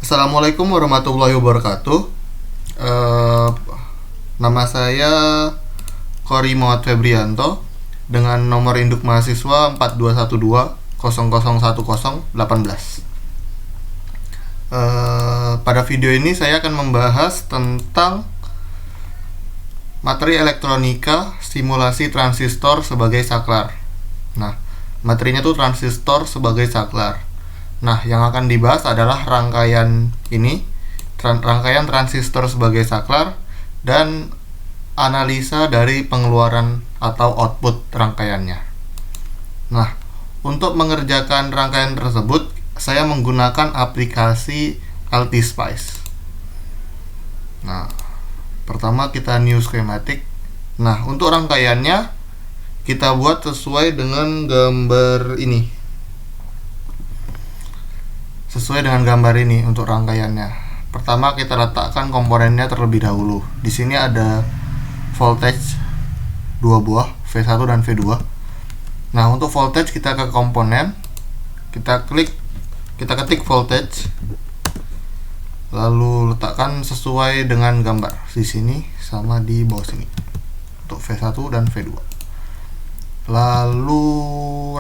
Assalamualaikum warahmatullahi wabarakatuh. Eh, Nama saya Kori Muhammad Febrianto dengan nomor induk mahasiswa 4212001018. Pada video ini saya akan membahas tentang materi elektronika simulasi transistor sebagai saklar. Nah, materinya tuh transistor sebagai saklar. Nah, yang akan dibahas adalah rangkaian ini, rangkaian transistor sebagai saklar dan analisa dari pengeluaran atau output rangkaiannya. Nah, untuk mengerjakan rangkaian tersebut, saya menggunakan aplikasi LTSpice. Nah, pertama kita new schematic. Nah, untuk rangkaiannya kita buat sesuai dengan gambar ini. Untuk rangkaiannya. Pertama kita letakkan komponennya terlebih dahulu. Di sini ada voltage 2 buah, V1 dan V2. Nah, untuk voltage kita ke komponen, kita ketik voltage, lalu letakkan sesuai dengan gambar di sini sama di bawah sini untuk V1 dan V2. Lalu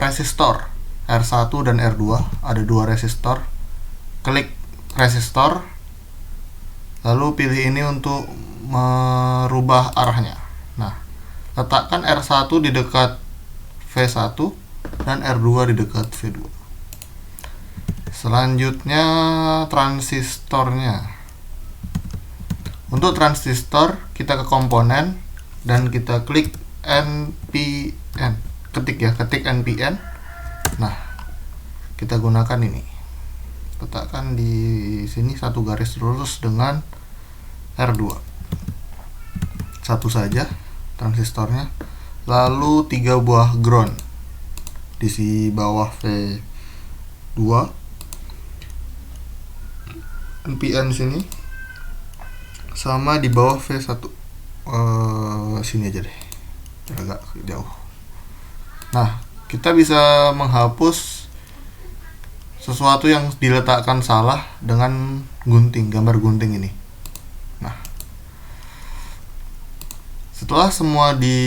resistor R1 dan R2, ada dua resistor. Klik resistor, lalu pilih ini untuk merubah arahnya. Nah, letakkan R1 di dekat V1 dan R2 di dekat V2. Selanjutnya transistornya. Untuk transistor kita ke komponen dan kita klik NPN. Ketik NPN. Nah, kita gunakan ini. Letakkan di sini satu garis lurus dengan R2. Satu saja transistornya. Lalu 3 buah ground di bawah V2. NPN sini sama di bawah V1. Sini aja deh. Agak jauh. Nah, kita bisa menghapus sesuatu yang diletakkan salah dengan gunting, gambar gunting ini. Nah, setelah semua di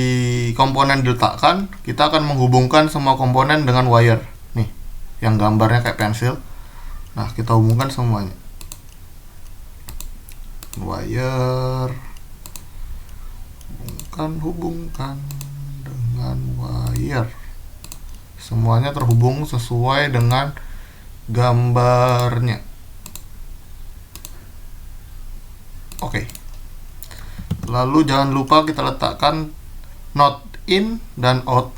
komponen diletakkan, kita akan menghubungkan semua komponen dengan wire. Nih, yang gambarnya kayak pensil. Nah, kita hubungkan semuanya. Wire, hubungkan dengan wire. Semuanya terhubung sesuai dengan gambarnya. Oke. Lalu jangan lupa kita letakkan not in dan out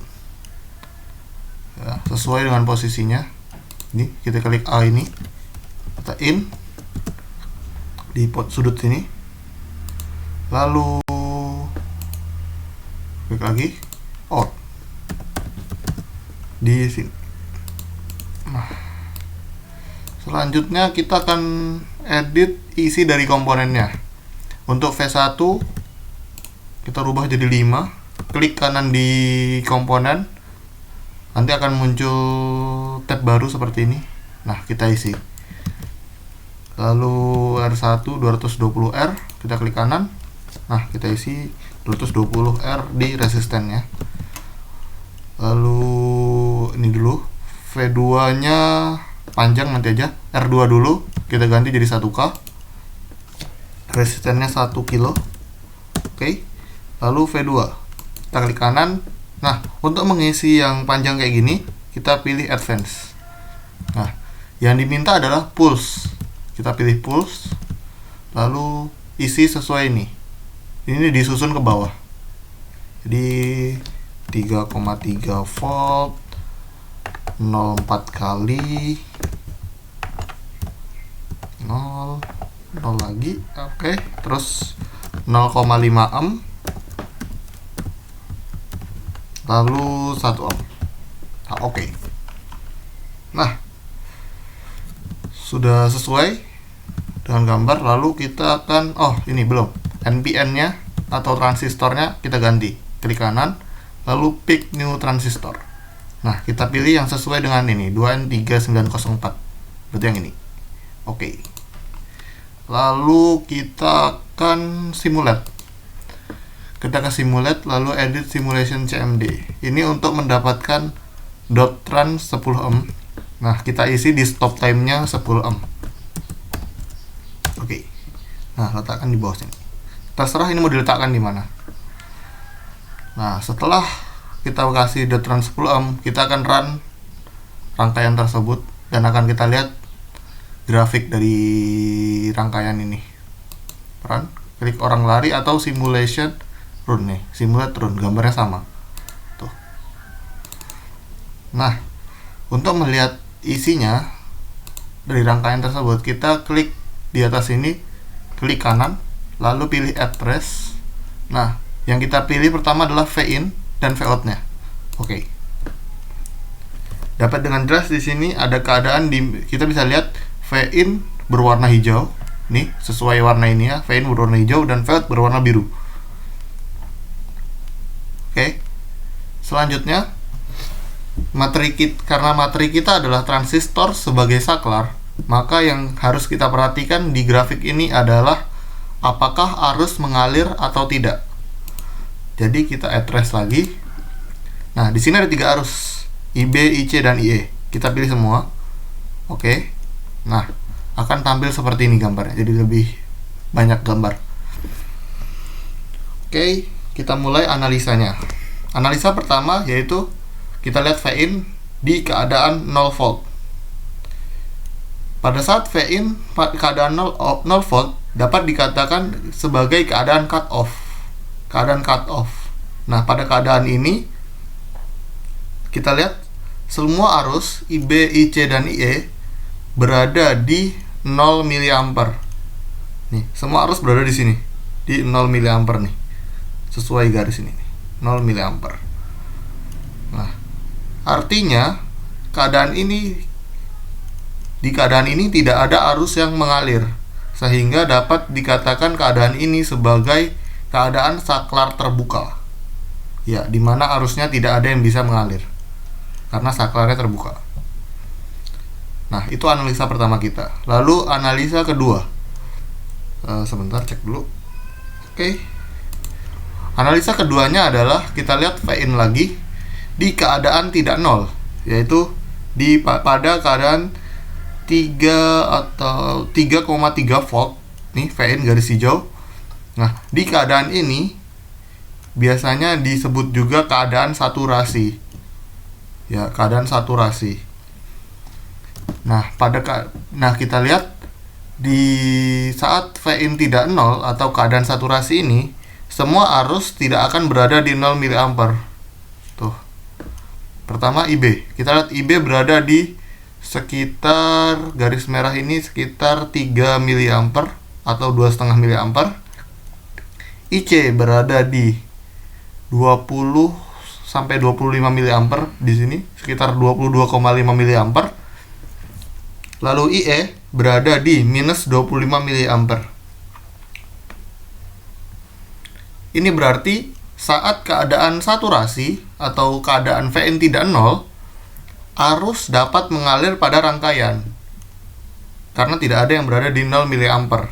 ya, sesuai dengan posisinya. Ini kita klik A ini, kita in di sudut sini, lalu klik lagi out di sini. Nah, selanjutnya kita akan edit isi dari komponennya. Untuk V1 kita rubah jadi 5. Klik kanan di komponen, nanti akan muncul tab baru seperti ini. Nah, kita isi. Lalu R1 220R, kita klik kanan. Nah, kita isi 220R di resistennya. Lalu ini dulu, V2 nya panjang nanti aja. R2 dulu kita ganti jadi 1K. Resistennya 1 kilo. Oke. Lalu V2 kita klik kanan. Nah, untuk mengisi yang panjang kayak gini, kita pilih advance. Nah, yang diminta adalah pulse. Kita pilih pulse, lalu isi sesuai ini. Ini disusun ke bawah. Jadi 3,3 volt, 0,4 kali 0 lagi. Oke, terus 0,5 ohm, lalu 1 ohm. Nah, oke. Nah, sudah sesuai dengan gambar. Lalu kita akan ini belum, NPN nya atau transistornya kita ganti. Klik kanan, lalu pick new transistor. Nah, kita pilih yang sesuai dengan ini, 2N3904. Berarti yang ini. Oke. lalu kita akan simulate. Kita ke simulate, lalu edit simulation CMD. Ini untuk mendapatkan .run 10M. Nah, kita isi di stop time-nya 10M. Oke. Nah, letakkan di bawah sini. Terserah ini mau diletakkan di mana. Nah, setelah kita kasih .run 10M, kita akan run rangkaian tersebut dan akan kita lihat grafik dari rangkaian ini. Run, klik orang lari atau simulation run nih, simulate run, gambarnya sama. Tuh. Nah, untuk melihat isinya dari rangkaian tersebut, kita klik di atas ini, klik kanan, lalu pilih address. Nah, yang kita pilih pertama adalah V-in dan V-out-nya. Oke. Dapat dengan jelas di sini ada keadaan kita bisa lihat V-in berwarna hijau. Nih, sesuai warna ini ya. V-in berwarna hijau dan V-out berwarna biru. Oke. Selanjutnya, karena materi kita adalah transistor sebagai saklar, maka yang harus kita perhatikan di grafik ini adalah apakah arus mengalir atau tidak. Jadi kita address lagi. Nah, di sini ada 3 arus, IB, IC, dan IE. Kita pilih semua. Oke. Nah, akan tampil seperti ini gambarnya. Jadi lebih banyak gambar. Oke, kita mulai analisanya. Analisa pertama yaitu kita lihat V-in di keadaan 0 volt. Pada saat V-in keadaan 0 volt dapat dikatakan sebagai keadaan cut off. Keadaan cut off. Nah, pada keadaan ini kita lihat semua arus IB, IC, dan IE berada di 0 mA. Nih, semua arus berada di sini di 0 mA nih. Sesuai garis ini, 0 mA. Nah, artinya di keadaan ini tidak ada arus yang mengalir, sehingga dapat dikatakan keadaan ini sebagai keadaan saklar terbuka. Ya, di mana arusnya tidak ada yang bisa mengalir karena saklarnya terbuka. Nah, itu analisa pertama kita. Lalu analisa kedua. Sebentar, cek dulu. Oke. Analisa keduanya adalah kita lihat V-in lagi di keadaan tidak 0, yaitu pada keadaan 3 atau 3,3 volt. Nih, V-in garis hijau. Nah, di keadaan ini biasanya disebut juga keadaan saturasi. Ya, keadaan saturasi. Nah, kita lihat di saat V-in tidak 0 atau keadaan saturasi ini, semua arus tidak akan berada di 0 mA. Tuh. Pertama IB. Kita lihat IB berada di sekitar garis merah ini sekitar 3 mA atau 2,5 mA. IC berada di 20 sampai 25 mA di sini, sekitar 22,5 mA. Lalu IE berada di minus 25 mA. Ini berarti saat keadaan saturasi atau keadaan V-in tidak 0, arus dapat mengalir pada rangkaian karena tidak ada yang berada di 0 mA,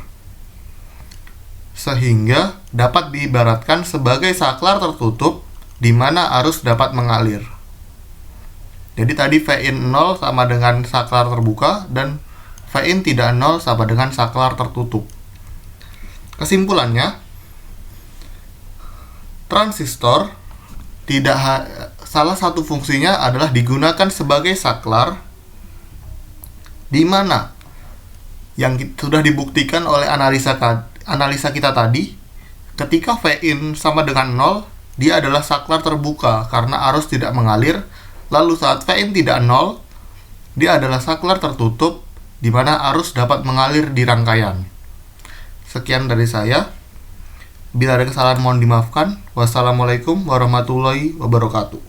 sehingga dapat diibaratkan sebagai saklar tertutup di mana arus dapat mengalir. Jadi tadi V-in 0 sama dengan saklar terbuka dan V-in tidak 0 sama dengan saklar tertutup. Kesimpulannya, transistor salah satu fungsinya adalah digunakan sebagai saklar, di mana yang sudah dibuktikan oleh analisa kita tadi, ketika V-in sama dengan 0, dia adalah saklar terbuka karena arus tidak mengalir. Lalu saat V-in tidak 0, dia adalah saklar tertutup di mana arus dapat mengalir di rangkaian. Sekian dari saya. Bila ada kesalahan mohon dimaafkan. Wassalamualaikum warahmatullahi wabarakatuh.